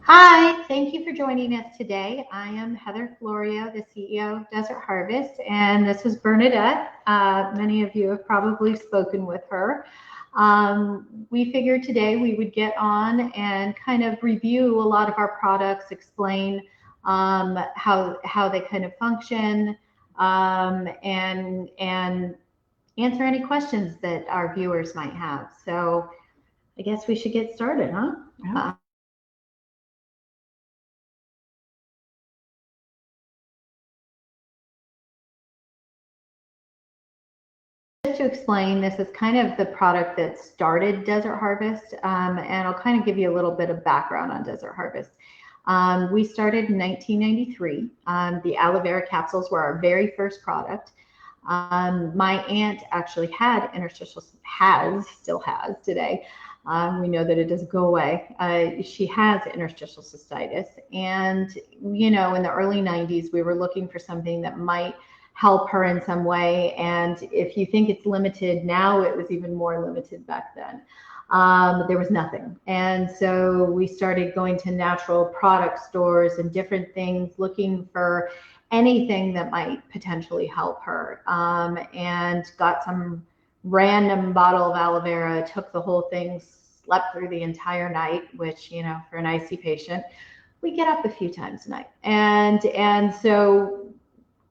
Hi, thank you for joining us today. I am Heather Florio, the CEO of Desert Harvest, and this is Bernadette. Many of you have probably spoken with her. We figured today we would get on and kind of review a lot of our products, explain how they kind of function, and answer any questions that our viewers might have. So I guess we should get started, huh? Yeah. Just to explain, this is kind of the product that started Desert Harvest, and I'll kind of give you a little bit of background on Desert Harvest. We started in 1993. The aloe vera capsules were our very first product. My aunt actually had still has today. We know that it doesn't go away. She has interstitial cystitis. And, you know, in the early 90s, we were looking for something that might help her in some way. And if you think it's limited now, it was even more limited back then. There was nothing. And so we started going to natural product stores and different things, looking for anything that might potentially help her, and got some random bottle of aloe vera, took the whole thing, slept through the entire night, which, you know, for an IC patient, we get up a few times a night. And so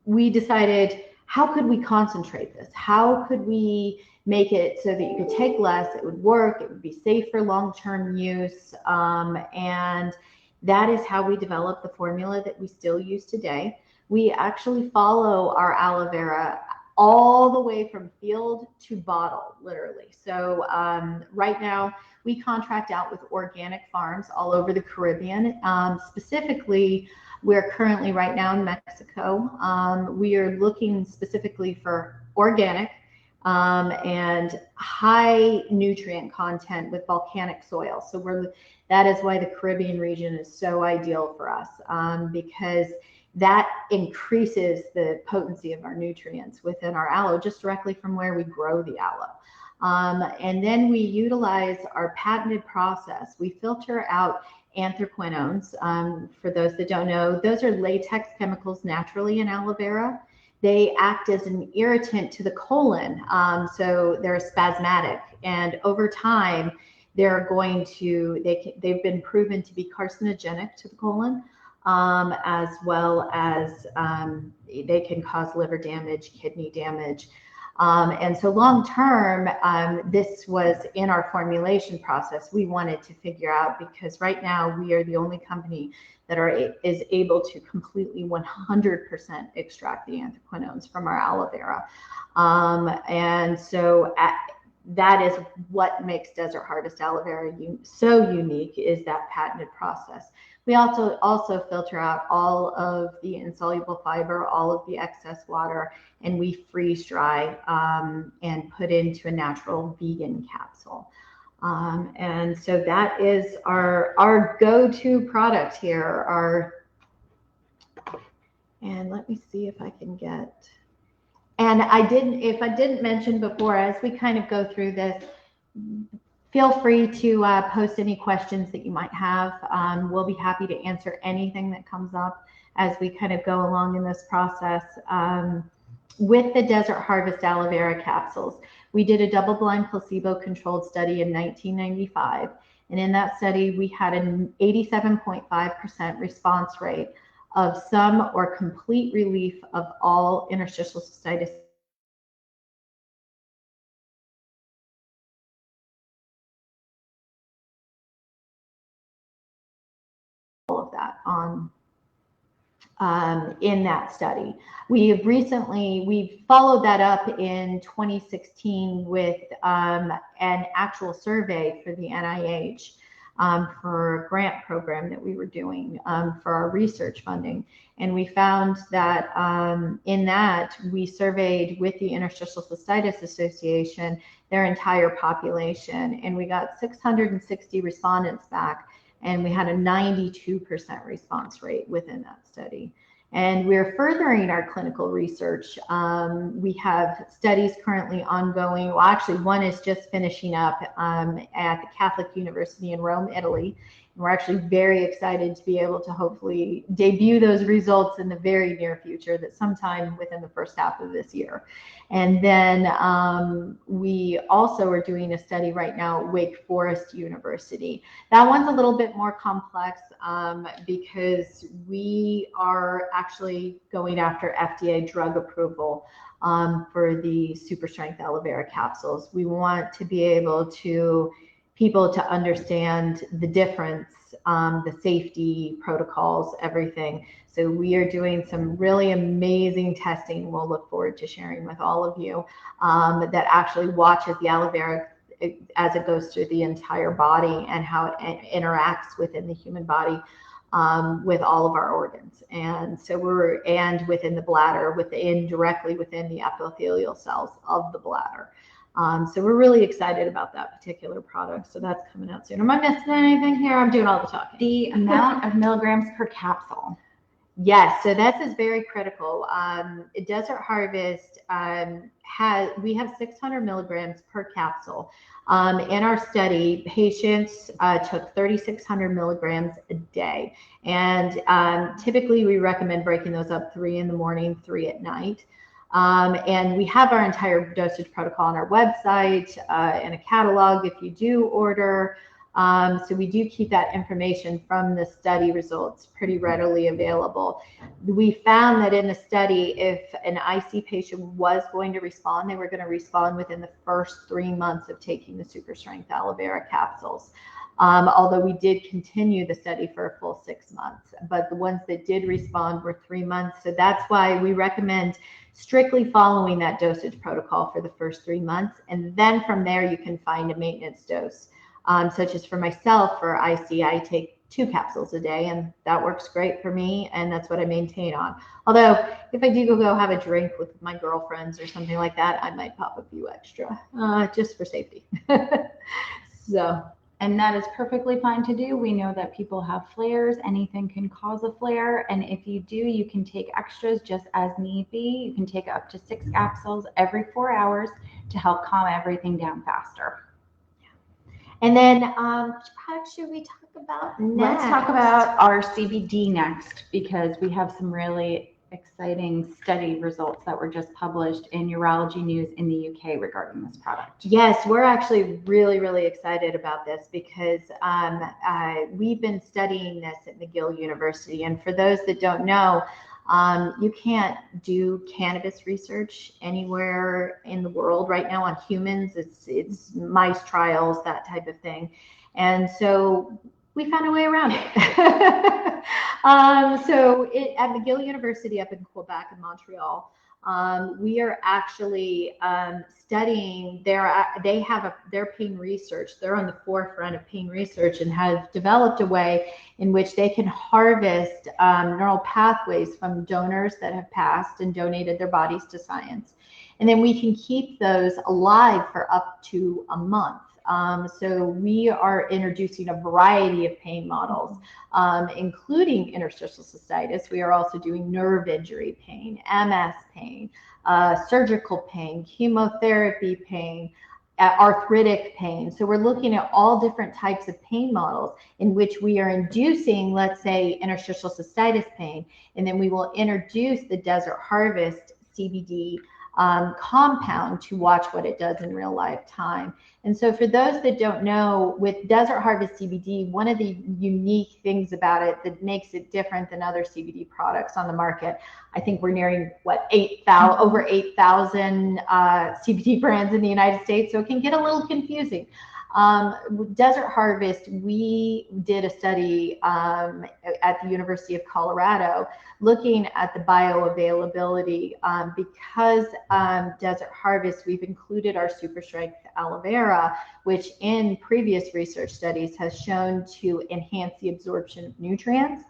we decided, how could we concentrate this? How could we make it so that you could take less, it would work, it would be safe for long-term use, and that is how we developed the formula that we still use today. We actually follow our aloe vera all the way from field to bottle, literally. So right now, we contract out with organic farms all over the Caribbean. Specifically, we're currently right now in Mexico. We are looking specifically for organic and high nutrient content with volcanic soil. So that is why the Caribbean region is so ideal for us, because that increases the potency of our nutrients within our aloe just directly from where we grow the aloe. And then we utilize our patented process. We filter out anthraquinones. For those that don't know, those are latex chemicals naturally in aloe vera. They act as an irritant to the colon, so they're spasmodic, and over time they've been proven to be carcinogenic to the colon, as well as they can cause liver damage, kidney damage. And so long term, this was in our formulation process. We wanted to figure out, because right now we are the only company that is able to completely 100% extract the anthraquinones from our aloe vera. And so that is what makes Desert Harvest aloe vera so unique, is that patented process. We also filter out all of the insoluble fiber, all of the excess water, and we freeze dry and put into a natural vegan capsule. And so that is our go-to product here. And let me see if I can get. And if I didn't mention before, as we kind of go through this, feel free to post any questions that you might have. We'll be happy to answer anything that comes up as we kind of go along in this process. With the Desert Harvest aloe vera capsules, we did a double-blind placebo-controlled study in 1995. And in that study, we had an 87.5% response rate of some or complete relief of all interstitial cystitis. All of that in that study. We've followed that up in 2016 with an actual survey for the NIH for a grant program that we were doing for our research funding. And we found that in that we surveyed with the Interstitial Cystitis Association their entire population, and we got 660 respondents back, and we had a 92% response rate within that study. And we're furthering our clinical research. We have studies currently ongoing. Well, actually, one is just finishing up at the Catholic University in Rome, Italy. We're actually very excited to be able to hopefully debut those results in the very near future, that sometime within the first half of this year. And then we also are doing a study right now at Wake Forest University. That one's a little bit more complex because we are actually going after FDA drug approval for the super strength aloe vera capsules. We want to be able to people to understand the difference, the safety protocols, everything. So we are doing some really amazing testing we'll look forward to sharing with all of you that actually watches the aloe vera as it goes through the entire body and how it interacts within the human body with all of our organs. And so and within the bladder, directly within the epithelial cells of the bladder. So we're really excited about that particular product. So that's coming out soon. Am I missing anything here? I'm doing all the talking. The amount of milligrams per capsule. Yes, so this is very critical. Desert Harvest we have 600 milligrams per capsule. In our study, patients took 3,600 milligrams a day. And typically we recommend breaking those up 3 in the morning, 3 at night. And we have our entire dosage protocol on our website and a catalog if you do order. So we do keep that information from the study results pretty readily available. We found that in the study, if an IC patient was going to respond, they were going to respond within the first 3 months of taking the super strength aloe vera capsules. Although we did continue the study for a full 6 months, but the ones that did respond were 3 months. So that's why we recommend strictly following that dosage protocol for the first 3 months. And then from there, you can find a maintenance dose. Such as for myself, for IC, I take 2 capsules a day, and that works great for me, and that's what I maintain on. Although, if I do go have a drink with my girlfriends or something like that, I might pop a few extra, just for safety. So, and that is perfectly fine to do. We know that people have flares. Anything can cause a flare, and if you do, you can take extras just as need be. You can take up to 6 capsules every 4 hours to help calm everything down faster. And then which product should we talk about next? Let's talk about our CBD next, because we have some really exciting study results that were just published in Urology News in the UK regarding this product. Yes, we're actually really, really excited about this because we've been studying this at McGill University. And for those that don't know, you can't do cannabis research anywhere in the world right now on humans. It's mice trials, that type of thing. And so we found a way around it. So at McGill University up in Quebec and Montreal, we are actually studying they have their pain research. They're on the forefront of pain research and have developed a way in which they can harvest neural pathways from donors that have passed and donated their bodies to science. And then we can keep those alive for up to a month. So we are introducing a variety of pain models, including interstitial cystitis. We are also doing nerve injury pain, MS pain, surgical pain, chemotherapy pain, arthritic pain. So we're looking at all different types of pain models in which we are inducing, let's say, interstitial cystitis pain, and then we will introduce the Desert Harvest CBD compound to watch what it does in real life time. And so for those that don't know, with Desert Harvest CBD, one of the unique things about it that makes it different than other CBD products on the market, I think we're nearing over 8,000 CBD brands in the United States, so it can get a little confusing. Desert Harvest, we did a study at the University of Colorado looking at the bioavailability because Desert Harvest, we've included our super strength aloe vera, which in previous research studies has shown to enhance the absorption of nutrients.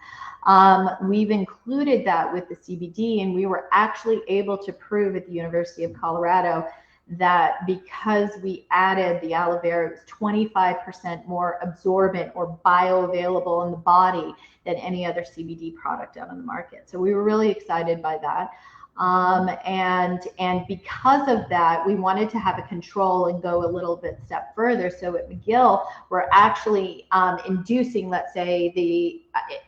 We've included that with the CBD, and we were actually able to prove at the University of Colorado that because we added the aloe vera, it was 25% more absorbent or bioavailable in the body than any other CBD product out on the market. So we were really excited by that. And because of that, we wanted to have a control and go a little bit step further. So at McGill, we're actually inducing, let's say, the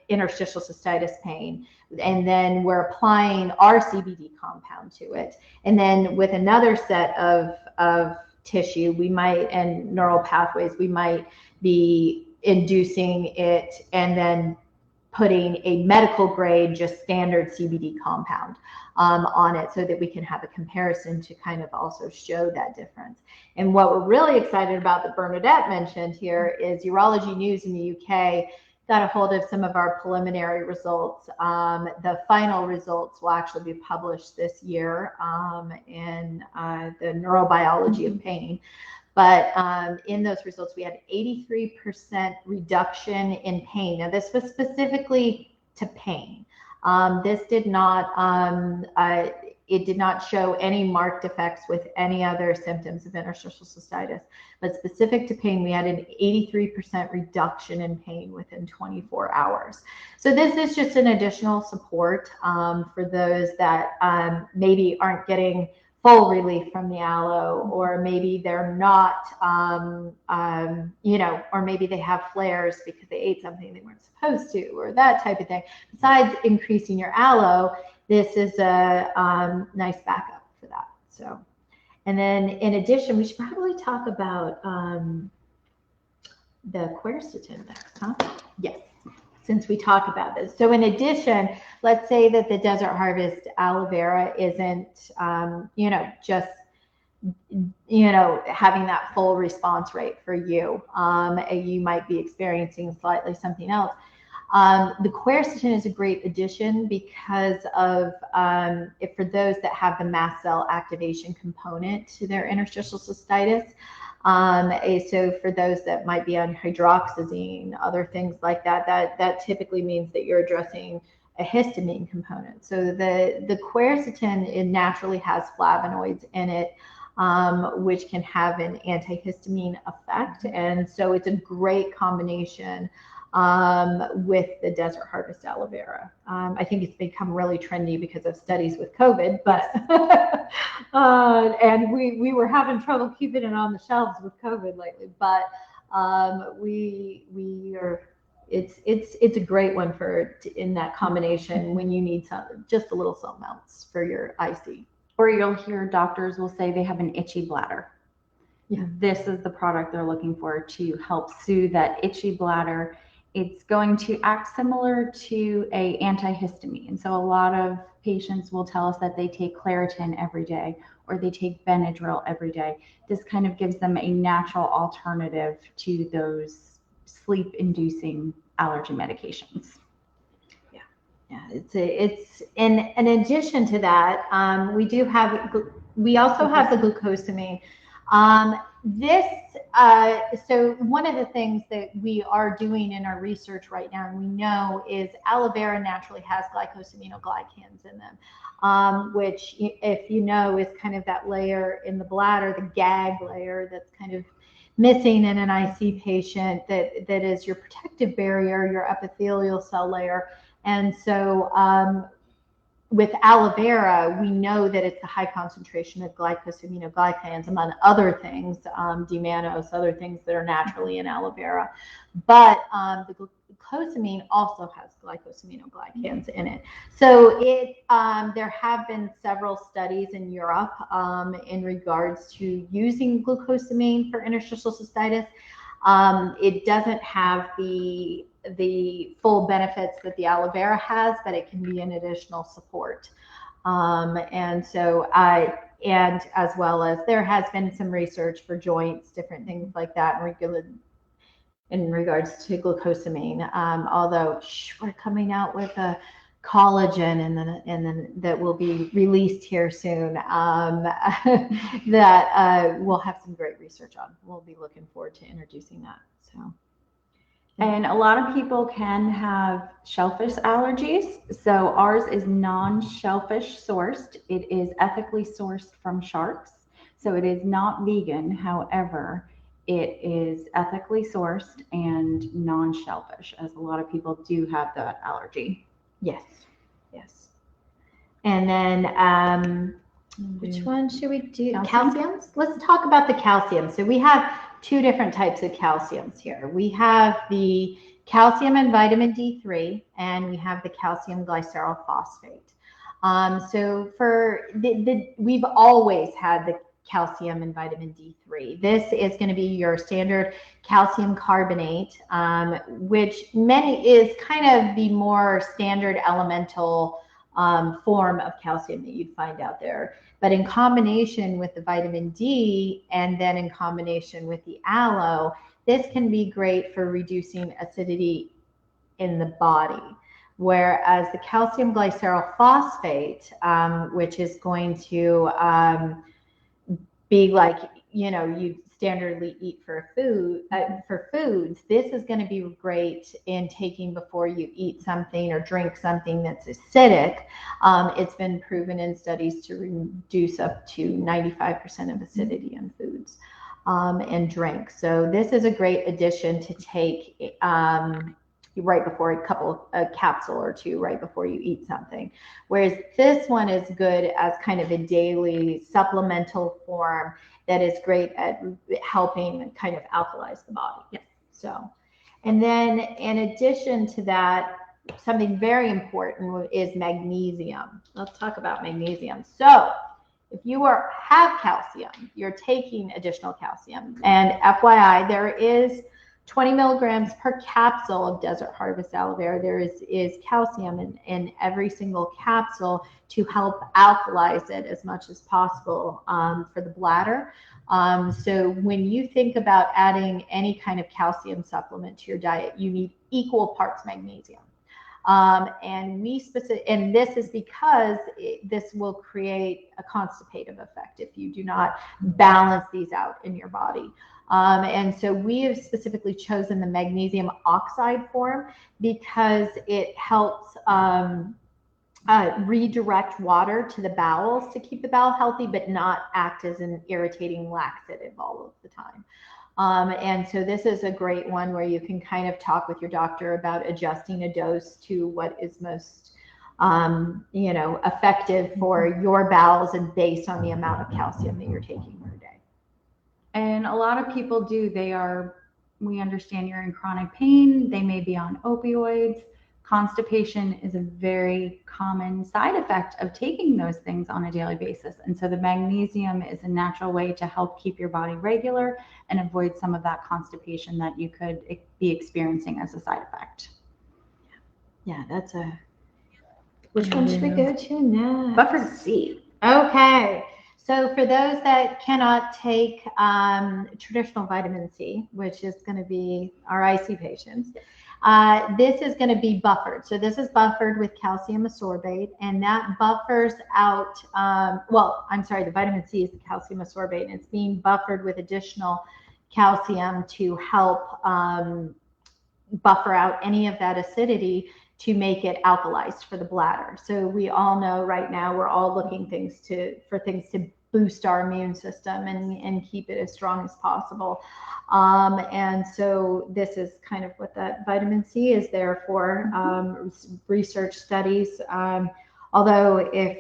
interstitial cystitis pain, and then we're applying our CBD compound to it. And then with another set of tissue, we might, and neural pathways, we might be inducing it and then putting a medical grade, just standard CBD compound on it, so that we can have a comparison to kind of also show that difference. And what we're really excited about that Bernadette mentioned here is Urology News in the UK got a hold of some of our preliminary results. The final results will actually be published this year in the Neurobiology of Pain. But in those results, we had 83% reduction in pain. Now, this was specifically to pain. This did not, it did not show any marked effects with any other symptoms of interstitial cystitis. But specific to pain, we had an 83% reduction in pain within 24 hours. So this is just an additional support for those that maybe aren't getting full relief from the aloe, or maybe they're not, or maybe they have flares because they ate something they weren't supposed to, or that type of thing. Besides increasing your aloe, this is a nice backup for that. So, and then in addition, we should probably talk about the quercetin next, huh? Yes, since we talk about this. So in addition, let's say that the Desert Harvest aloe vera isn't, just, having that full response rate for you. You might be experiencing slightly something else. The quercetin is a great addition because of, for those that have the mast cell activation component to their interstitial cystitis. So for those that might be on hydroxyzine, other things like that, that typically means that you're addressing a histamine component. So the quercetin, it naturally has flavonoids in it, which can have an antihistamine effect. And so it's a great combination with the Desert Harvest aloe vera. I think it's become really trendy because of studies with COVID, but and we were having trouble keeping it on the shelves with COVID lately. But we are. It's a great one for in that combination when you need just a little something else for your IC. Or you'll hear doctors will say they have an itchy bladder. Yeah. This is the product they're looking for to help soothe that itchy bladder. It's going to act similar to a antihistamine. So a lot of patients will tell us that they take Claritin every day or they take Benadryl every day. This kind of gives them a natural alternative to those sleep-inducing allergy medications. Yeah, it's in addition to that, we also have the glucosamine. So one of the things that we are doing in our research right now, and we know, is aloe vera naturally has glycosaminoglycans in them, which, if you know, is kind of that layer in the bladder, the gag layer that's kind of missing in an IC patient, that is your protective barrier, your epithelial cell layer. And so with aloe vera, we know that it's a high concentration of glycosaminoglycans, among other things, D-mannose, other things that are naturally in aloe vera. But the glucosamine also has glycosaminoglycans in it. So there have been several studies in Europe in regards to using glucosamine for interstitial cystitis. It doesn't have the full benefits that the aloe vera has, but it can be an additional support. And as well as there has been some research for joints, different things like that, in regards to glucosamine. Although we're coming out with a collagen, and then that will be released here soon, that we'll have some great research on. We'll be looking forward to introducing that. So. And a lot of people can have shellfish allergies. So ours is non-shellfish sourced. It is ethically sourced from sharks. So it is not vegan. However, it is ethically sourced and non-shellfish, as a lot of people do have that allergy. Yes, yes. And then which one should we do? Calciums? Let's talk about the calcium. So we have two different types of calciums here. We have the calcium and vitamin D3, and we have the calcium glycerol phosphate. So for we've always had the calcium and vitamin D3. This is going to be your standard calcium carbonate, which is kind of the more standard elemental form of calcium that you'd find out there. But in combination with the vitamin D and then in combination with the aloe, this can be great for reducing acidity in the body. Whereas the calcium glycerol phosphate, which is going to be like, you standardly eat for foods, this is going to be great in taking before you eat something or drink something that's acidic. It's been proven in studies to reduce up to 95% of acidity in foods and drinks. So this is a great addition to take right before a capsule or two right before you eat something. Whereas this one is good as kind of a daily supplemental form that is great at helping kind of alkalize the body. Yes. So, and then in addition to that, something very important is magnesium. Let's talk about magnesium. So if you have calcium, you're taking additional calcium. And FYI, there is 20 milligrams per capsule of Desert Harvest aloe vera. There is calcium in every single capsule to help alkalize it as much as possible for the bladder. So when you think about adding any kind of calcium supplement to your diet, you need equal parts magnesium. And this is because this will create a constipative effect if you do not balance these out in your body. And so we have specifically chosen the magnesium oxide form because it helps redirect water to the bowels to keep the bowel healthy, but not act as an irritating laxative all of the time. And so this is a great one where you can kind of talk with your doctor about adjusting a dose to what is most effective for your bowels and based on the amount of calcium that you're taking per day. And a lot of people we understand you're in chronic pain. They may be on opioids. Constipation is a very common side effect of taking those things on a daily basis. And so the magnesium is a natural way to help keep your body regular and avoid some of that constipation that you could be experiencing as a side effect. Yeah, which one should we go to next? Buffered C. Okay. So for those that cannot take traditional vitamin C, which is going to be our IC patients, this is going to be buffered. So this is buffered with calcium ascorbate, and that buffers out, the vitamin C is the calcium ascorbate, and it's being buffered with additional calcium to help buffer out any of that acidity to make it alkalized for the bladder. So we all know right now we're all looking for things to boost our immune system and keep it as strong as possible. And so this is kind of what that vitamin C is there for, research studies. Although if,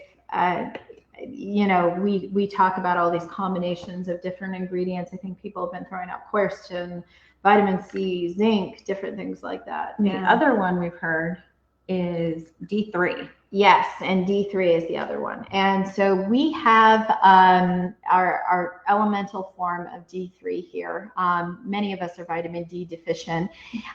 we talk about all these combinations of different ingredients, I think people have been throwing out quercetin, vitamin C, zinc, different things like that. The other one we've heard is D3. Yes, and D3 is the other one. And so we have our elemental form of D3 here. Many of us are vitamin D deficient.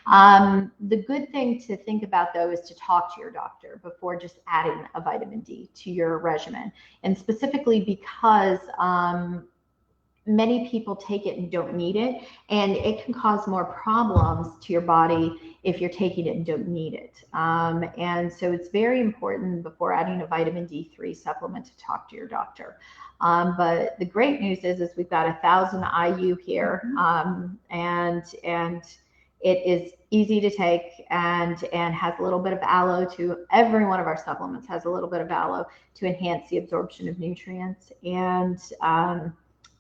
The good thing to think about, though, is to talk to your doctor before just adding a vitamin D to your regimen. And specifically because many people take it and don't need it, and it can cause more problems to your body if you're taking it and don't need it. And so it's very important before adding a vitamin D3 supplement to talk to your doctor. But the great news is we've got 1,000 IU here, and it is easy to take and has a little bit of aloe to every one of our supplements has a little bit of aloe to enhance the absorption of nutrients. And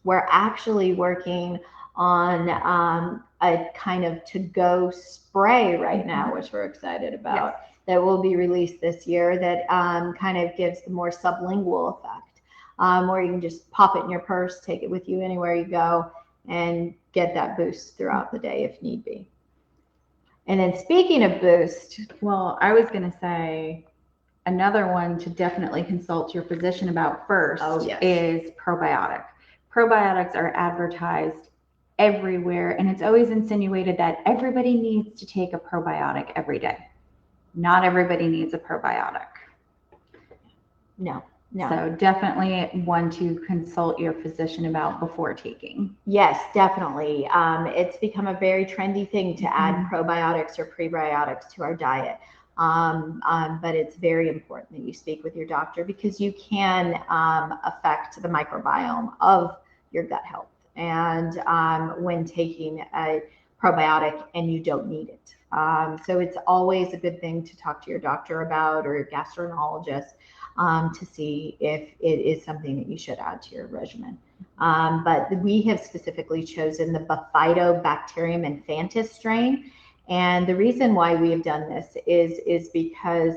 we're actually working on a kind of to-go spray right now, which we're excited about, Yes. that will be released this year that kind of gives the more sublingual effect, where you can just pop it in your purse, take it with you anywhere you go, and get that boost throughout the day if need be. And then speaking of boost, well, I was going to say another one to definitely consult your physician about first is probiotic. Probiotics are advertised everywhere, and it's always insinuated that everybody needs to take a probiotic every day. Not everybody needs a probiotic. No. So definitely one to consult your physician about before taking. Yes, definitely. It's become a very trendy thing to add probiotics or prebiotics to our diet. But it's very important that you speak with your doctor, because you can affect the microbiome of your gut health. And when taking a probiotic and you don't need it. So it's always a good thing to talk to your doctor about, or your gastroenterologist, to see if it is something that you should add to your regimen. But we have specifically chosen the Bifidobacterium infantis strain. And the reason why we have done this is because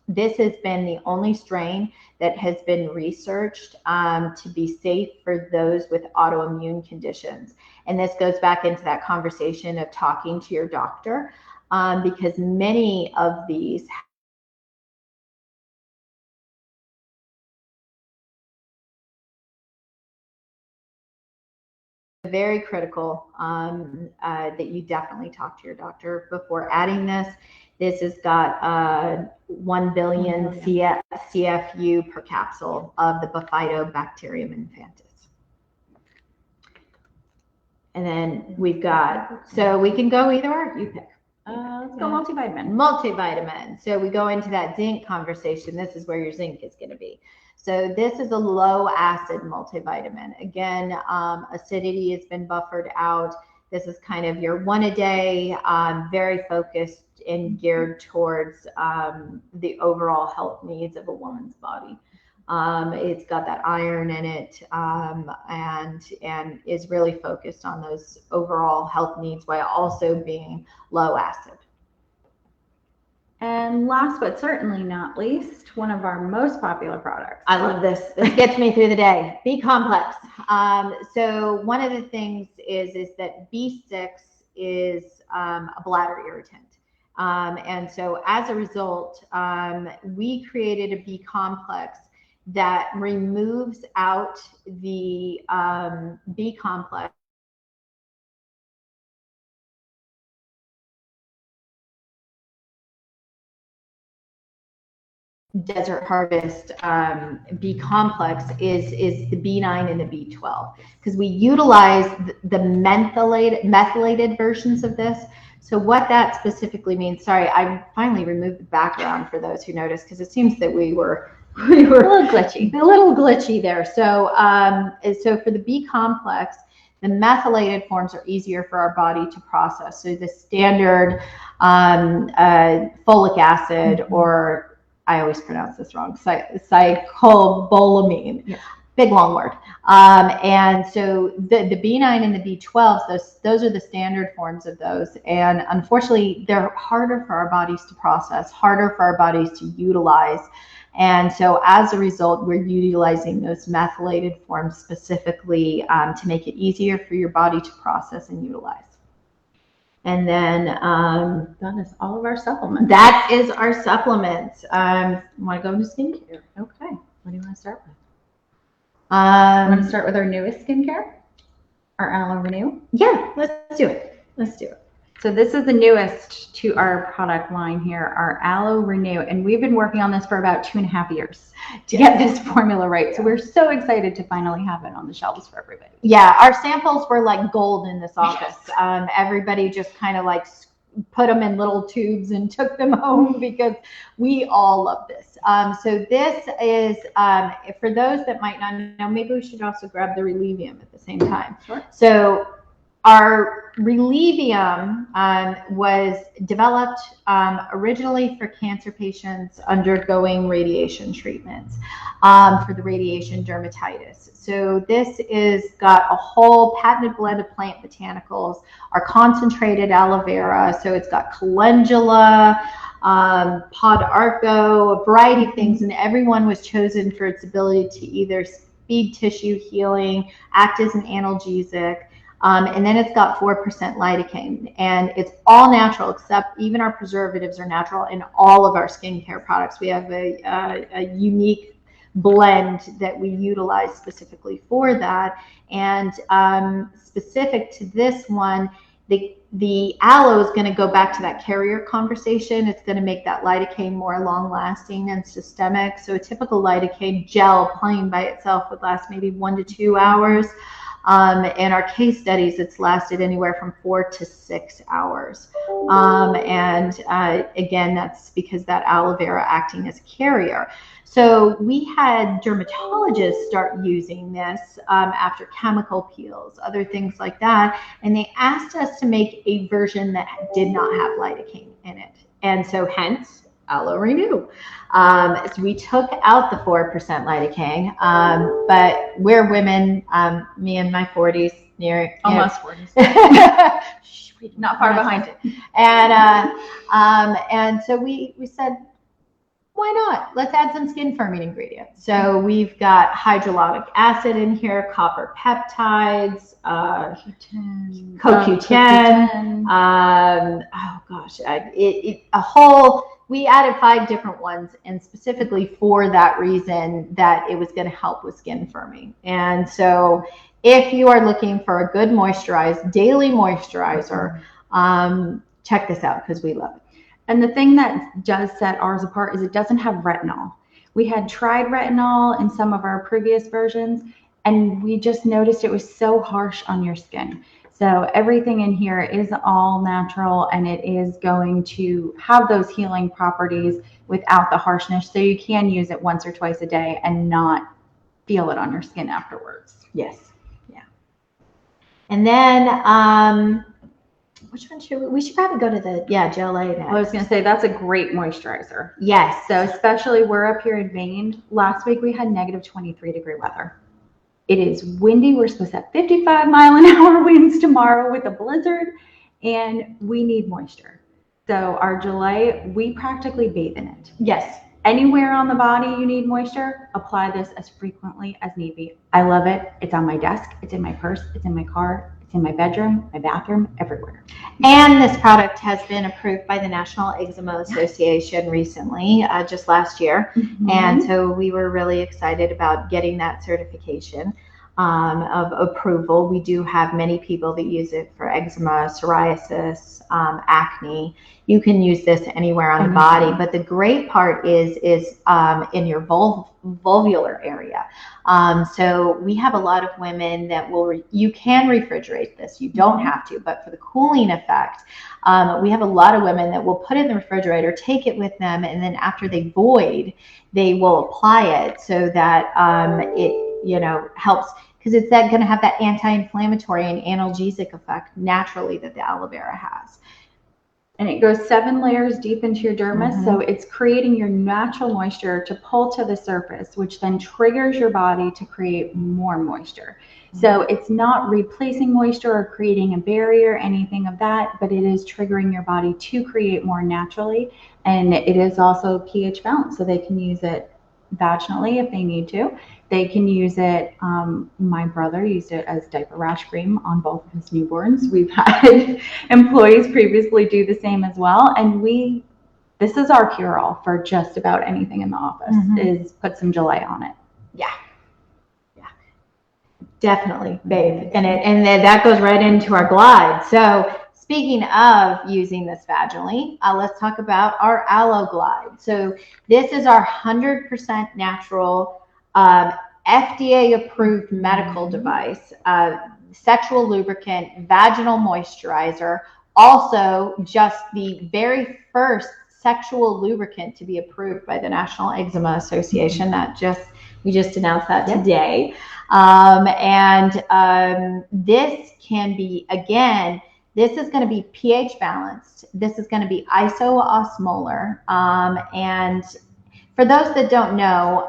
this has been the only strain that has been researched to be safe for those with autoimmune conditions. And this goes back into that conversation of talking to your doctor, because many of these very critical that you definitely talk to your doctor before adding this. This has got 1 billion CFU per capsule of the Bifidobacterium infantis. And then we've got, so we can go either or, you pick. Let's go multivitamin. Multivitamin. So we go into that zinc conversation. This is where your zinc is going to be. So this is a low acid multivitamin. Again, acidity has been buffered out. This is kind of your one a day, very focused and geared towards the overall health needs of a woman's body. It's got that iron in it, and is really focused on those overall health needs while also being low acid. And last but certainly not least, one of our most popular products. I love this. This gets me through the day. B complex. So one of the things is that B6 is a bladder irritant. And so as a result, we created a B complex that removes out the B complex Desert Harvest B complex is the B9 and the B12, because we utilize the methylated versions of this. So what that specifically means, sorry, I finally removed the background for those who noticed, because it seems that we were a little glitchy there. So so for the B complex, the methylated forms are easier for our body to process. So the standard folic acid, or I always pronounce this wrong, cyclobolamine. Yes. Big long word. And so the B9 and the B12s, those are the standard forms of those. And unfortunately, they're harder for our bodies to process, harder for our bodies to utilize. And so as a result, we're utilizing those methylated forms specifically to make it easier for your body to process and utilize. And then that is all of our supplements. That is our supplements. Want to go into skincare? Okay. What do you want to start with? Want to start with our newest skincare? Our Aloe Renew? Yeah, let's do it. So this is the newest to our product line here, our Aloe Renew. And we've been working on this for about 2.5 years to get this formula right. So we're so excited to finally have it on the shelves for everybody. Yeah, our samples were like gold in this office. Yes. Everybody just kind of like put them in little tubes and took them home, because we all love this. So this is, for those that might not know, maybe we should also grab the Relivium at the same time. Sure. So our Relivium was developed originally for cancer patients undergoing radiation treatments for the radiation dermatitis. So this is got a whole patented blend of plant botanicals, our concentrated aloe vera. So it's got calendula, pod arco, a variety of things, and everyone was chosen for its ability to either speed tissue healing, act as an analgesic. And then it's got 4% lidocaine, and it's all natural, except even our preservatives are natural in all of our skincare products. We have a unique blend that we utilize specifically for that. And specific to this one, the aloe is going to go back to that carrier conversation. It's going to make that lidocaine more long lasting and systemic. So a typical lidocaine gel plain by itself would last maybe 1 to 2 hours. In our case studies, it's lasted anywhere from 4 to 6 hours. Again, that's because that aloe vera acting as a carrier. So we had dermatologists start using this after chemical peels, other things like that. And they asked us to make a version that did not have lidocaine in it. And so hence, Aloe Renew. So we took out the 4% lidocaine, but we're women, me in my 40s, almost 40s, not far behind it. And so we said, why not? Let's add some skin firming ingredients. So we've got hydrolonic acid in here, copper peptides, CoQ10. Oh gosh, we added 5 different ones, and specifically for that reason that it was going to help with skin firming. And so if you are looking for a good daily moisturizer, check this out because we love it. And the thing that does set ours apart is it doesn't have retinol. We had tried retinol in some of our previous versions, and we just noticed it was so harsh on your skin. So everything in here is all natural, and it is going to have those healing properties without the harshness. So you can use it once or twice a day and not feel it on your skin afterwards. Yes. Yeah. And then, which one we should probably go to the gel next. I was going to say that's a great moisturizer. Yes. So especially we're up here in Maine. Last week we had negative 23-degree weather. It is windy. We're supposed to have 55-mile-an-hour winds tomorrow with a blizzard, and we need moisture. So our Gelée, we practically bathe in it. Yes. Anywhere on the body you need moisture, apply this as frequently as need be. I love it. It's on my desk. It's in my purse. It's in my car. It's in my bedroom, my bathroom, everywhere. And this product has been approved by the National Eczema Association recently, just last year. Mm-hmm. And so we were really excited about getting that certification of approval. We do have many people that use it for eczema, psoriasis, acne. You can use this anywhere on the body, but the great part is in your vulvar area. So we have a lot of women that you can refrigerate this. You don't have to, but for the cooling effect, we have a lot of women that will put it in the refrigerator, take it with them, and then after they void, they will apply it so that it helps, because it's going to have that anti-inflammatory and analgesic effect naturally that the aloe vera has. And it goes 7 layers deep into your dermis. Mm-hmm. So it's creating your natural moisture to pull to the surface, which then triggers your body to create more moisture. Mm-hmm. So it's not replacing moisture or creating a barrier, anything of that, but it is triggering your body to create more naturally. And it is also pH balanced, so they can use it vaginally if they need to. They can use it, my brother used it as diaper rash cream on both of his newborns. We've had employees previously do the same as well. And this is our cure-all for just about anything in the office, is put some Gelée on it. Yeah. Yeah. Definitely, babe. And that goes right into our glide. So speaking of using this vaginally, let's talk about our Aloe Glide. So this is our 100% natural, FDA-approved medical device, sexual lubricant, vaginal moisturizer, also just the very first sexual lubricant to be approved by the National Eczema Association. That just We just announced that Yep. today. This can be, again, this is going to be pH balanced. This is going to be isoosmolar. And for those that don't know,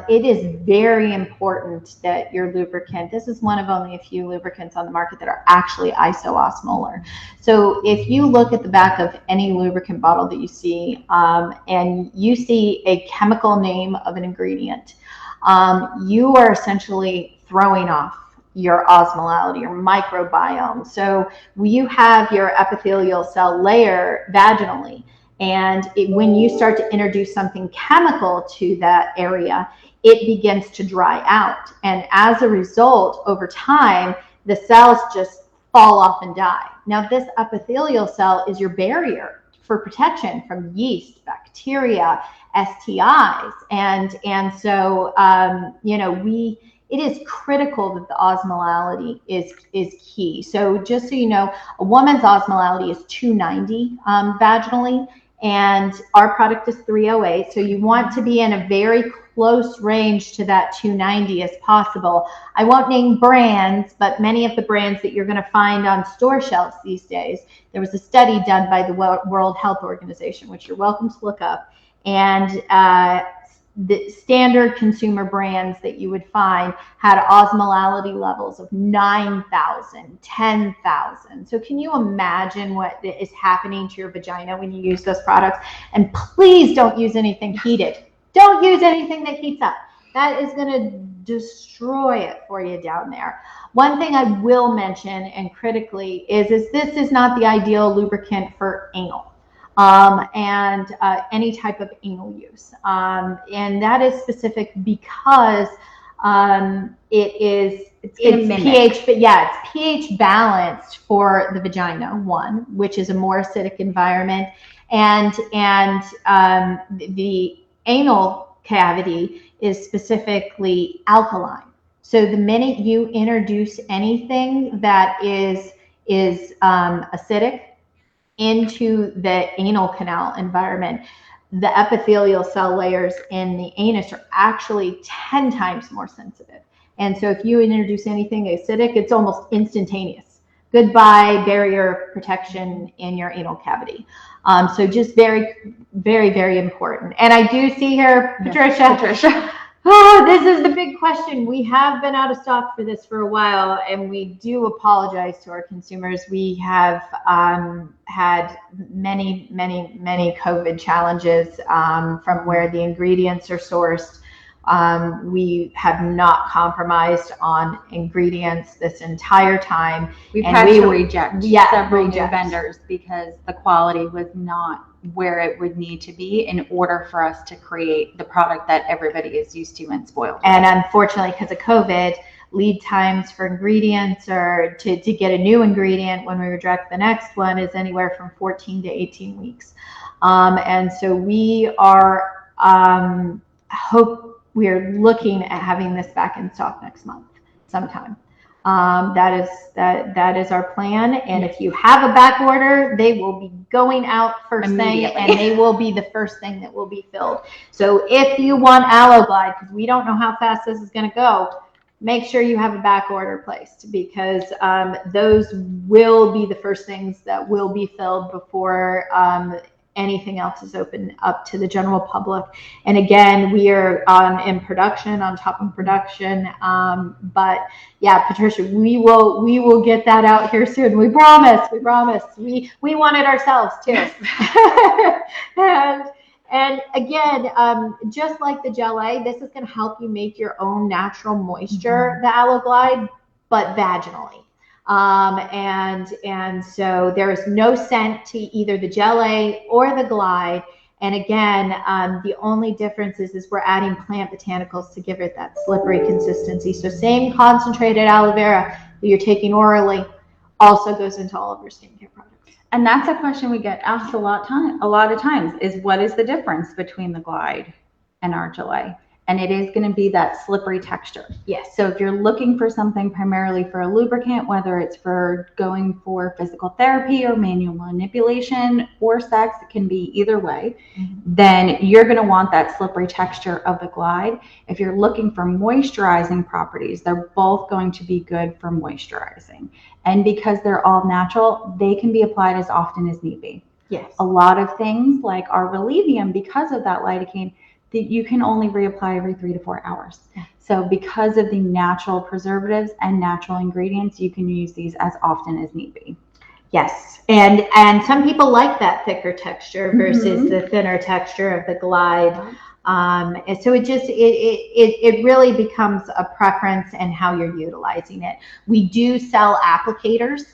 it is very important that your lubricant, this is one of only a few lubricants on the market that are actually isoosmolar. So if you look at the back of any lubricant bottle that you see, and you see a chemical name of an ingredient, you are essentially throwing off your osmolality, your microbiome. So you have your epithelial cell layer vaginally. And when you start to introduce something chemical to that area, it begins to dry out. And as a result, over time, the cells just fall off and die. Now, this epithelial cell is your barrier for protection from yeast, bacteria, STIs. And so, it is critical that the osmolality is key. So just so you know, a woman's osmolality is 290 vaginally, and our product is 308. So you want to be in a very close range to that 290 as possible. I won't name brands, but many of the brands that you're going to find on store shelves these days, there was a study done by the World Health Organization, which you're welcome to look up, and the standard consumer brands that you would find had osmolality levels of 9,000, 10,000. So can you imagine what is happening to your vagina when you use those products? And please don't use anything heated. Don't use anything that heats up. That is going to destroy it for you down there. One thing I will mention, and critically, is this is not the ideal lubricant for anal. Any type of anal use. And that is specific because it's pH, but yeah, it's pH balanced for the vagina, one, which is a more acidic environment, and the anal cavity is specifically alkaline. So the minute you introduce anything that is acidic into the anal canal environment, the epithelial cell layers in the anus are actually 10 times more sensitive. And so if you introduce anything acidic, it's almost instantaneous. Goodbye barrier protection in your anal cavity. So just very, very, very important. And I do see here, Patricia. Oh, this is the big question. We have been out of stock for this for a while, and we do apologize to our consumers. We have had many, many, many COVID challenges from where the ingredients are sourced. We have not compromised on ingredients this entire time. We've had to reject several new vendors because the quality was not where it would need to be in order for us to create the product that everybody is used to and spoiled. And unfortunately, because of COVID, lead times for ingredients or to get a new ingredient when we reject the next one is anywhere from 14 to 18 weeks. And so we are we are looking at having this back in stock next month sometime. That is our plan. And if you have a back order, they will be going out first thing, and they will be the first thing that will be filled. So if you want Aloe-Glide, because we don't know how fast this is going to go, make sure you have a back order placed, because those will be the first things that will be filled before anything else is open up to the general public. And again, we are in production, on top of production. But yeah, Patricia, we will get that out here soon. We promise. We want it ourselves too. And again, just like the Gelée, this is going to help you make your own natural moisture, the Aloe-Glide, but vaginally. And so there is no scent to either the Gelée or the Glide. And again, the only difference is we're adding plant botanicals to give it that slippery consistency. So same concentrated aloe vera that you're taking orally also goes into all of your skincare products. And that's a question we get asked a lot of times is what is the difference between the Glide and our Gelée? and it is going to be that slippery texture. Yes. So if you're looking for something primarily for a lubricant, whether it's for going for physical therapy or manual manipulation or sex, it can be either way, then you're going to want that slippery texture of the Glide. If you're looking for moisturizing properties, they're both going to be good for moisturizing. And because they're all natural, they can be applied as often as need be. Yes. A lot of things like our Relivium, because of that lidocaine, that you can only reapply every 3 to 4 hours. So because of the natural preservatives and natural ingredients, you can use these as often as need be. Yes, and some people like that thicker texture versus the thinner texture of the Glide. And so it really becomes a preference and how you're utilizing it. We do sell applicators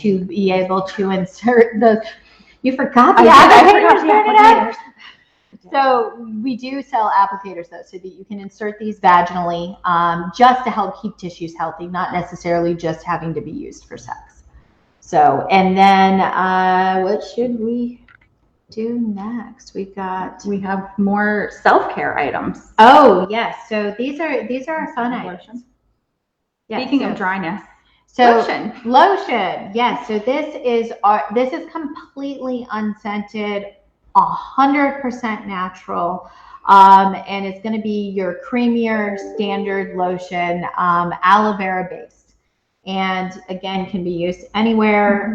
to be able to insert those. You forgot the applicators. So we do sell applicators though, so that you can insert these vaginally, just to help keep tissues healthy, not necessarily just having to be used for sex. So, and then what should we do next? We have more self-care items. Oh yes, so these are fun items. Yes, speaking of dryness. So lotion. Yes. So this is completely unscented, 100% natural, and it's going to be your creamier standard lotion, aloe vera based, and again can be used anywhere.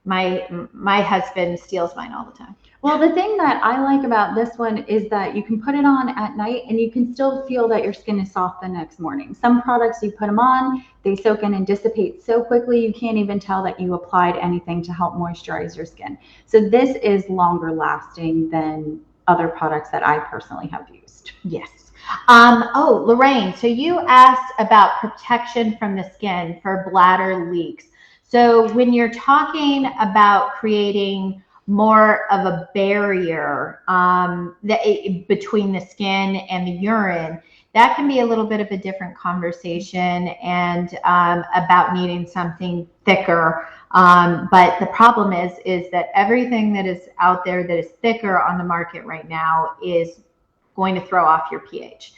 My husband steals mine all the time. Well, the thing that I like about this one is that you can put it on at night and you can still feel that your skin is soft the next morning. Some products, you put them on, they soak in and dissipate so quickly you can't even tell that you applied anything to help moisturize your skin. So this is longer lasting than other products that I personally have used. Yes. Oh, Lorraine, so you asked about protection from the skin for bladder leaks. So when you're talking about creating more of a barrier between the skin and the urine, that can be a little bit of a different conversation and about needing something thicker. But the problem is that everything that is out there that is thicker on the market right now is going to throw off your pH.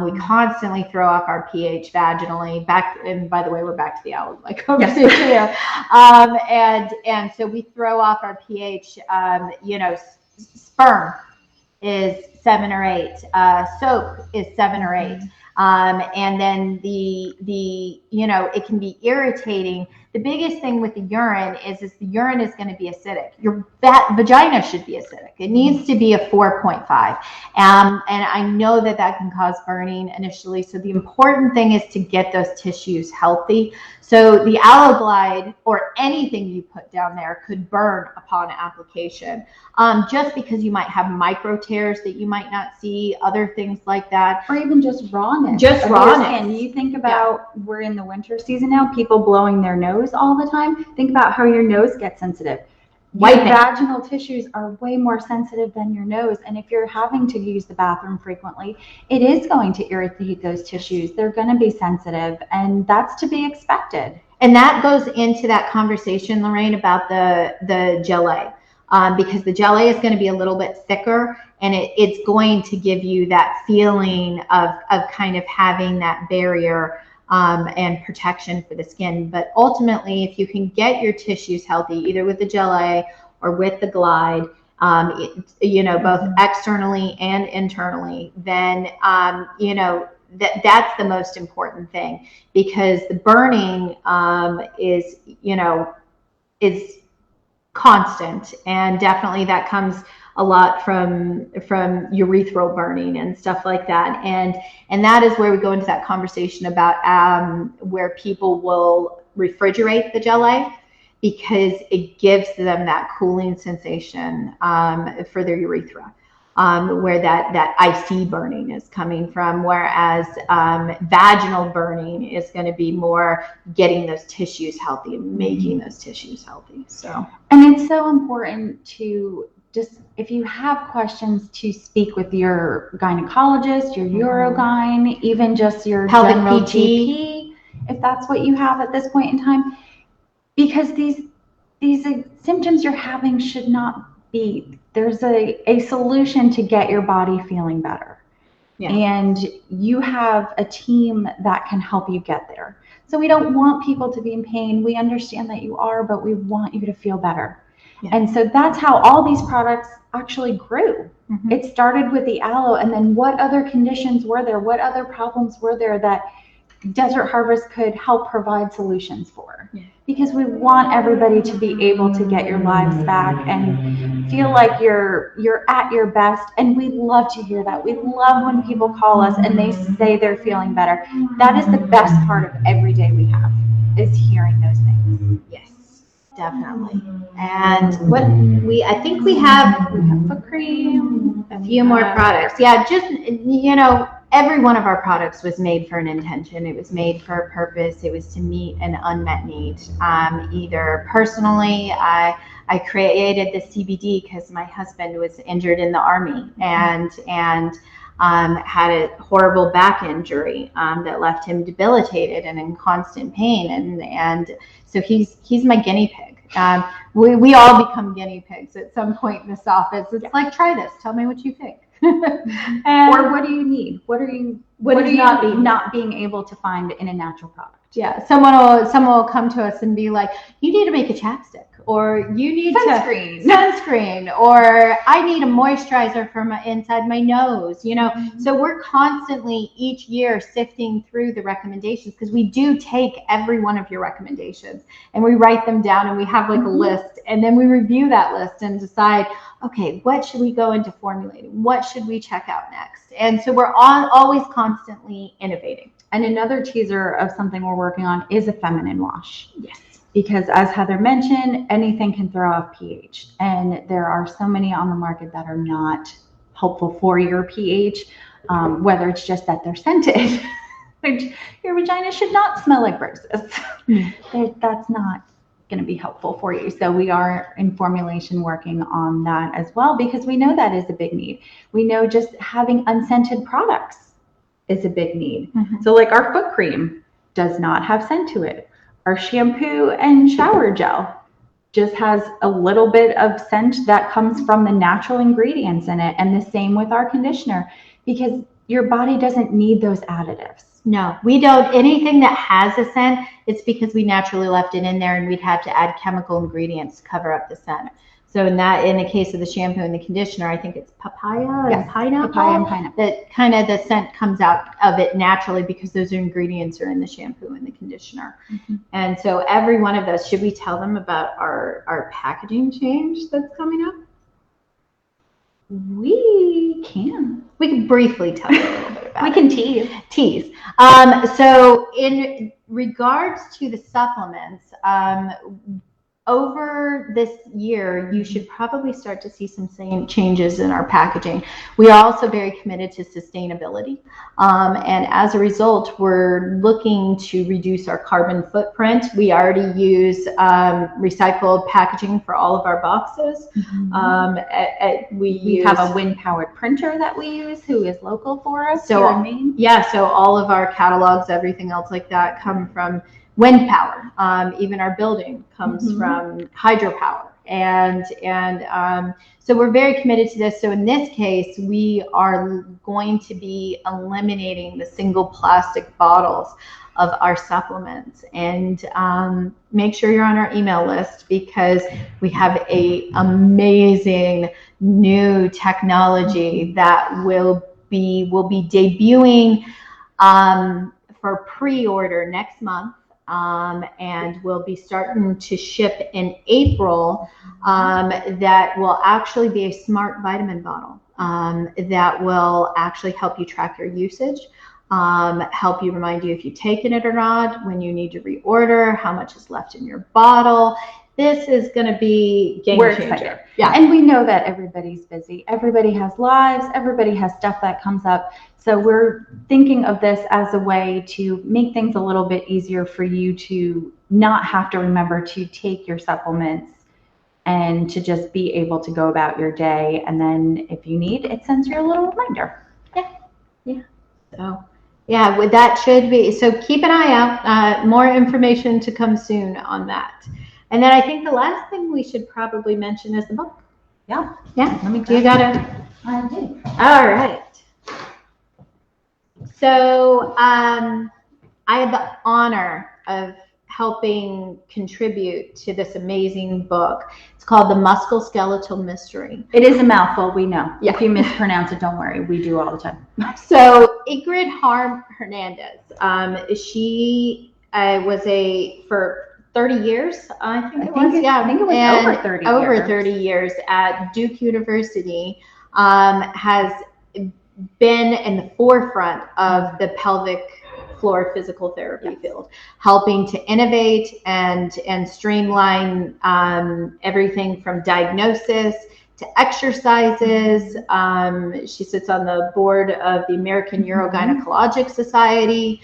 We constantly throw off our pH vaginally. And by the way, we're back to the aloe-like conversation here. And so we throw off our pH. Sperm is 7 or 8. Soap is 7 or 8. And then it can be irritating. The biggest thing with the urine is the urine is going to be acidic. Your vagina should be acidic. It needs to be a 4.5. And I know that can cause burning initially. So the important thing is to get those tissues healthy. So the Aloe Glide or anything you put down there could burn upon application. Just because you might have micro tears that you might not see, other things like that. Or even just rawness. And you think about, we're in the winter season now, people blowing their nose all the time. Think about how your nose gets sensitive. Your vaginal tissues are way more sensitive than your nose. And if you're having to use the bathroom frequently, it is going to irritate those tissues. They're going to be sensitive, and that's to be expected. And that goes into that conversation, Lorraine, about the gelée. Because the gelée is going to be a little bit thicker, and it's going to give you that feeling of kind of having that barrier and protection for the skin. But ultimately, if you can get your tissues healthy, either with the gelée or with the Glide, both externally and internally, then that's the most important thing, because the burning is constant, and definitely that comes a lot from urethral burning and stuff like that, and that is where we go into that conversation about where people will refrigerate the gelée, because it gives them that cooling sensation for their urethra, where that icy burning is coming from, whereas vaginal burning is going to be more getting those tissues healthy and making those tissues healthy. So, and it's so important to just, if you have questions, to speak with your gynecologist, your urogyne, even just your general GP, if that's what you have at this point in time, because these symptoms you're having should not be. There's a solution to get your body feeling better. Yeah. And you have a team that can help you get there. So we don't want people to be in pain. We understand that you are, but we want you to feel better. Yeah. And so that's how all these products actually grew. Mm-hmm. It started with the aloe, and then what other conditions were there? What other problems were there that Desert Harvest could help provide solutions for? Yeah. Because we want everybody to be able to get your lives back and feel like you're at your best. And we love to hear that. We love when people call us and they say they're feeling better. That is the best part of every day we have, is hearing those things. Yes, definitely. And I think we have foot cream, a few more products. Yeah, just, every one of our products was made for an intention. It was made for a purpose. It was to meet an unmet need. Either personally, I created the CBD because my husband was injured in the Army and had a horrible back injury that left him debilitated and in constant pain. And so he's my guinea pig. We all become guinea pigs at some point in this office. It's like, try this. Tell me what you think. Or what do you need? What are you not being able to find in a natural product? Yeah, someone will come to us and be like, you need to make a chapstick, or you need sunscreen, or I need a moisturizer for inside my nose, Mm-hmm. So we're constantly each year sifting through the recommendations, because we do take every one of your recommendations and we write them down, and we have like a list, and then we review that list and decide, okay, what should we go into formulating? What should we check out next? And so we're always constantly innovating. And another teaser of something we're working on is a feminine wash. Yes. Because as Heather mentioned, anything can throw off pH. And there are so many on the market that are not helpful for your pH, whether it's just that they're scented, which your vagina should not smell like roses. That's not going to be helpful for you. So we are in formulation working on that as well, because we know that is a big need. We know just having unscented products is a big need. Mm-hmm. So like our foot cream does not have scent to it. Our shampoo and shower gel just has a little bit of scent that comes from the natural ingredients in it. And the same with our conditioner, because your body doesn't need those additives. No, we don't. Anything that has a scent, it's because we naturally left it in there, and we'd have to add chemical ingredients to cover up the scent. So in the case of the shampoo and the conditioner, I think it's papaya and pineapple. Papaya and pineapple. That kind of the scent comes out of it naturally, because those ingredients are in the shampoo and the conditioner. Mm-hmm. And so every one of those, should we tell them about our packaging change that's coming up? We can. We can briefly tell you a little bit about it. We can tease. So in regards to the supplements, over this year, you should probably start to see some changes in our packaging. We are also very committed to sustainability. And as a result, we're looking to reduce our carbon footprint. We already use recycled packaging for all of our boxes. Mm-hmm. We have a wind-powered printer that we use, who is local for us. So all of our catalogs, everything else like that, come from wind power. Even our building comes from hydropower. And so we're very committed to this. So in this case, we are going to be eliminating the single plastic bottles of our supplements. And make sure you're on our email list, because we have a amazing new technology that will be debuting for pre-order next month. And we'll be starting to ship in April, that will actually be a smart vitamin bottle, that will actually help you track your usage, help you remind you if you've taken it or not, when you need to reorder, how much is left in your bottle. This is going to be game changer. Yeah. And we know that everybody's busy. Everybody has lives. Everybody has stuff that comes up. So we're thinking of this as a way to make things a little bit easier for you to not have to remember to take your supplements, and to just be able to go about your day. And then if you need, it sends you a little reminder. Yeah. So that should be. So keep an eye out. More information to come soon on that. And then I think the last thing we should probably mention is the book. Yeah. Let me. You got it. I did. All right. So I had the honor of helping contribute to this amazing book. It's called The Musculoskeletal Mystery. It is a mouthful, we know. Yeah. If you mispronounce it, don't worry. We do all the time. So Ingrid Hernandez, she was for 30 years, I think it was over 30 years. Over 30 years at Duke University, has been in the forefront of the pelvic floor physical therapy field, helping to innovate and streamline everything from diagnosis to exercises. She sits on the board of the American Urogynecologic Society.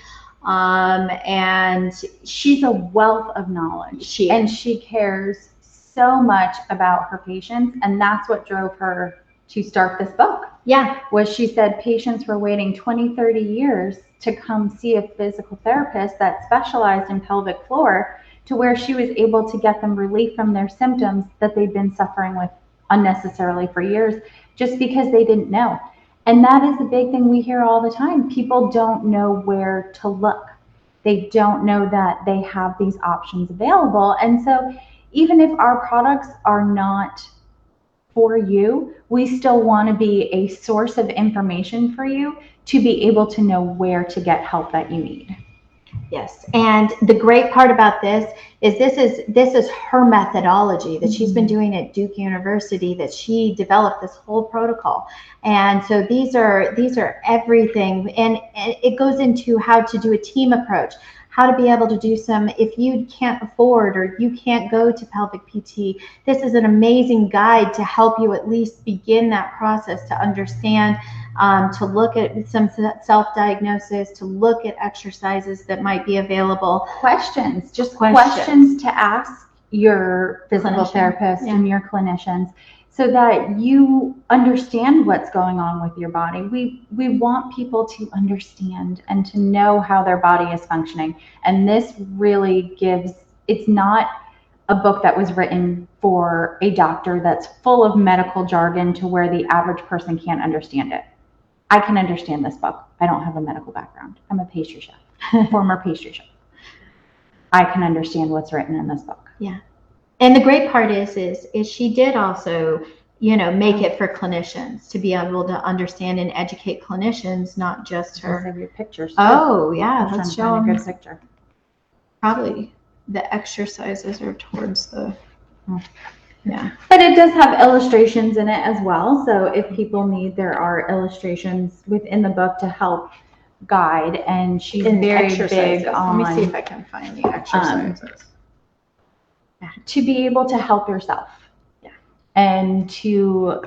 And she's a wealth of knowledge. She cares so much about her patients, and that's what drove her to start this book. Yeah. Was she said patients were waiting 20, 30 years to come see a physical therapist that specialized in pelvic floor, to where she was able to get them relief from their symptoms that they'd been suffering with unnecessarily for years, just because they didn't know. And that is the big thing we hear all the time. People don't know where to look. They don't know that they have these options available. And so even if our products are not for you, we still want to be a source of information for you to be able to know where to get help that you need. Yes, and the great part about this is her methodology that she's been doing at Duke University, that she developed this whole protocol. And so these are everything, and it goes into how to do a team approach, how to be able to do some, if you can't afford or you can't go to pelvic PT, this is an amazing guide to help you at least begin that process, to understand, to look at some self-diagnosis, to look at exercises that might be available. Questions to ask your physical therapist and your clinicians, so that you understand what's going on with your body. We want people to understand and to know how their body is functioning. And this really it's not a book that was written for a doctor that's full of medical jargon to where the average person can't understand it. I can understand this book. I don't have a medical background. I'm a pastry chef, former pastry chef. I can understand what's written in this book. Yeah. And the great part is she did also, make it for clinicians to be able to understand and educate clinicians, not just her. Have your pictures too. Oh yeah, let's show them a good picture. Probably the exercises are towards the. Yeah. But it does have illustrations in it as well. So if people need, there are illustrations within the book to help guide. And she's very big on. Let me see if I can find the exercises. To be able to help yourself. Yeah. And to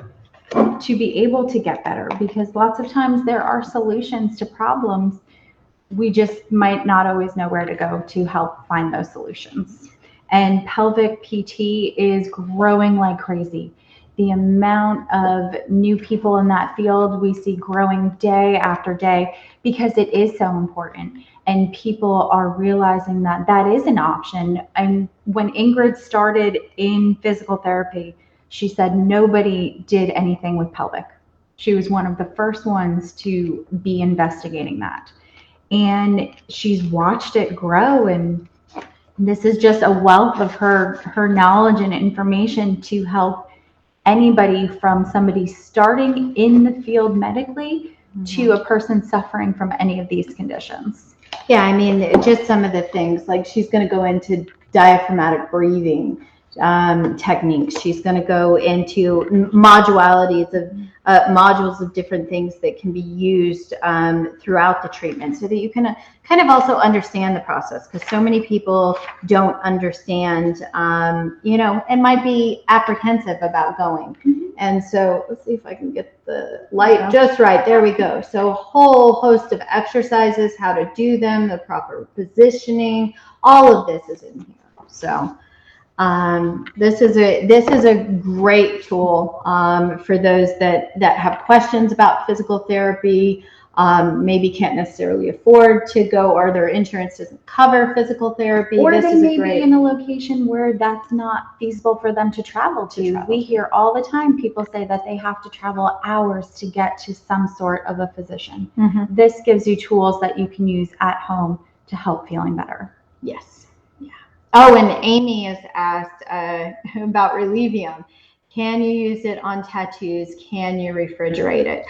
be able to get better, because lots of times there are solutions to problems. We just might not always know where to go to help find those solutions. And pelvic PT is growing like crazy. The amount of new people in that field we see growing day after day, because it is so important. And people are realizing that that is an option. And when Ingrid started in physical therapy, she said nobody did anything with pelvic. She was one of the first ones to be investigating that. And she's watched it grow, and this is just a wealth of her knowledge and information to help anybody, from somebody starting in the field medically to a person suffering from any of these conditions. Yeah, I mean, just some of the things, like she's going to go into diaphragmatic breathing techniques. She's going to go into modules of different things that can be used throughout the treatment, so that you can kind of also understand the process, because so many people don't understand, and might be apprehensive about going. And so let's see if I can get the light just right. There we go. So a whole host of exercises, how to do them, the proper positioning, all of this is in here. So this is a great tool for those that have questions about physical therapy, maybe can't necessarily afford to go, or their insurance doesn't cover physical therapy. Or this they is may a great be in a location where that's not feasible for them to travel to. We hear all the time people say that they have to travel hours to get to some sort of a physician. Mm-hmm. This gives you tools that you can use at home to help feeling better. Yes. Yeah. Oh, and Amy has asked about Relivium. Can you use it on tattoos? Can you refrigerate it?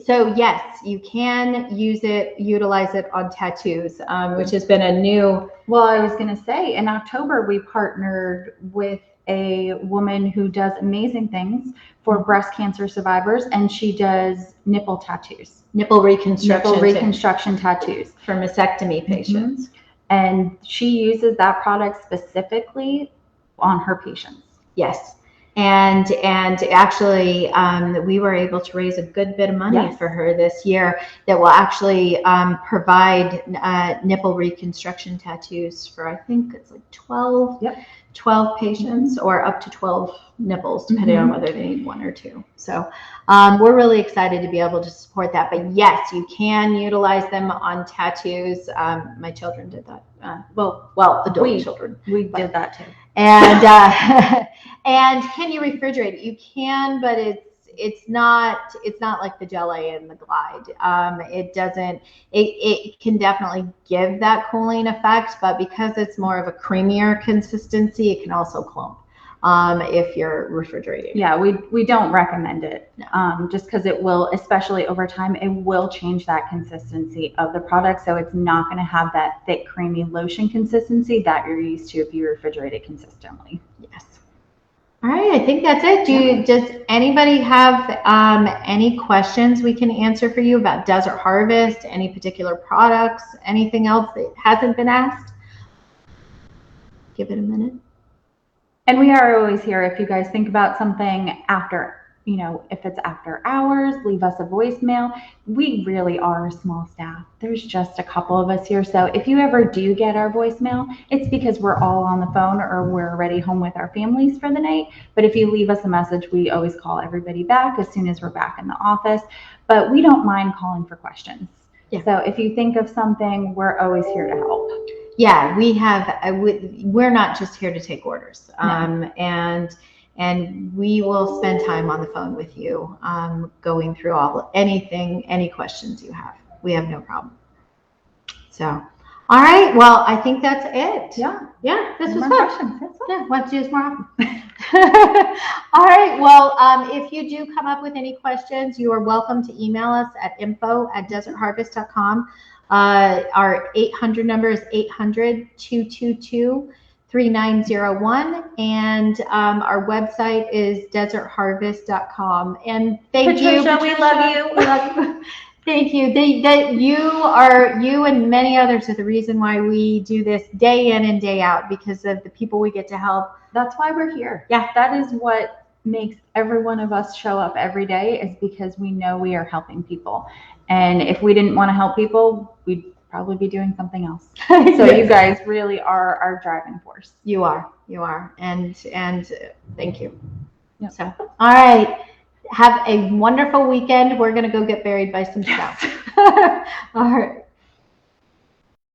So yes, you can utilize it on tattoos, which has been a new. Well, I was going to say, in October, we partnered with a woman who does amazing things for breast cancer survivors, and she does nipple tattoos. Nipple reconstruction tattoos. For mastectomy patients. Mm-hmm. And she uses that product specifically on her patients. Yes. And actually, we were able to raise a good bit of money for her this year that will actually provide nipple reconstruction tattoos for, I think it's like 12 patients, or up to 12 nipples, depending on whether they need one or two. So we're really excited to be able to support that. But yes, you can utilize them on tattoos. My children did that. Well, adult children. We did that too. And and can you refrigerate it? You can, but it's not like the Gelé and the Glide. It doesn't. It can definitely give that cooling effect, but because it's more of a creamier consistency, it can also clump if you're refrigerating. Yeah, we don't recommend it. No. Just because it will, especially over time, it will change that consistency of the product. So it's not going to have that thick, creamy lotion consistency that you're used to if you refrigerate it consistently. Yes. All right, I think that's it. Does anybody have any questions we can answer for you about Desert Harvest, any particular products, anything else that hasn't been asked? Give it a minute. And we are always here if you guys think about something after, if it's after hours, leave us a voicemail. We really are a small staff. There's just a couple of us here. So if you ever do get our voicemail, it's because we're all on the phone or we're already home with our families for the night. But if you leave us a message, we always call everybody back as soon as we're back in the office. But we don't mind calling for questions. Yeah. So if you think of something, we're always here to help. Yeah, we're not just here to take orders. No. And we will spend time on the phone with you, going through any questions you have. We have no problem. So, all right. Well, I think that's it. Yeah. This was fun. Yeah, let's do this more often. All right. Well, if you do come up with any questions, you are welcome to email us at info@desertharvest.com. Our 800 number is 800-222-3901, and our website is desertharvest.com. And thank you, Patricia. We love you. We love you. Thank you. You and many others are the reason why we do this day in and day out, because of the people we get to help. That's why we're here. Yeah, that is what makes every one of us show up every day, is because we know we are helping people. And if we didn't want to help people, we'd probably be doing something else. So yes. You guys really are our driving force. You are. And thank you. Yep. So, all right. Have a wonderful weekend. We're going to go get buried by some stuff. All right.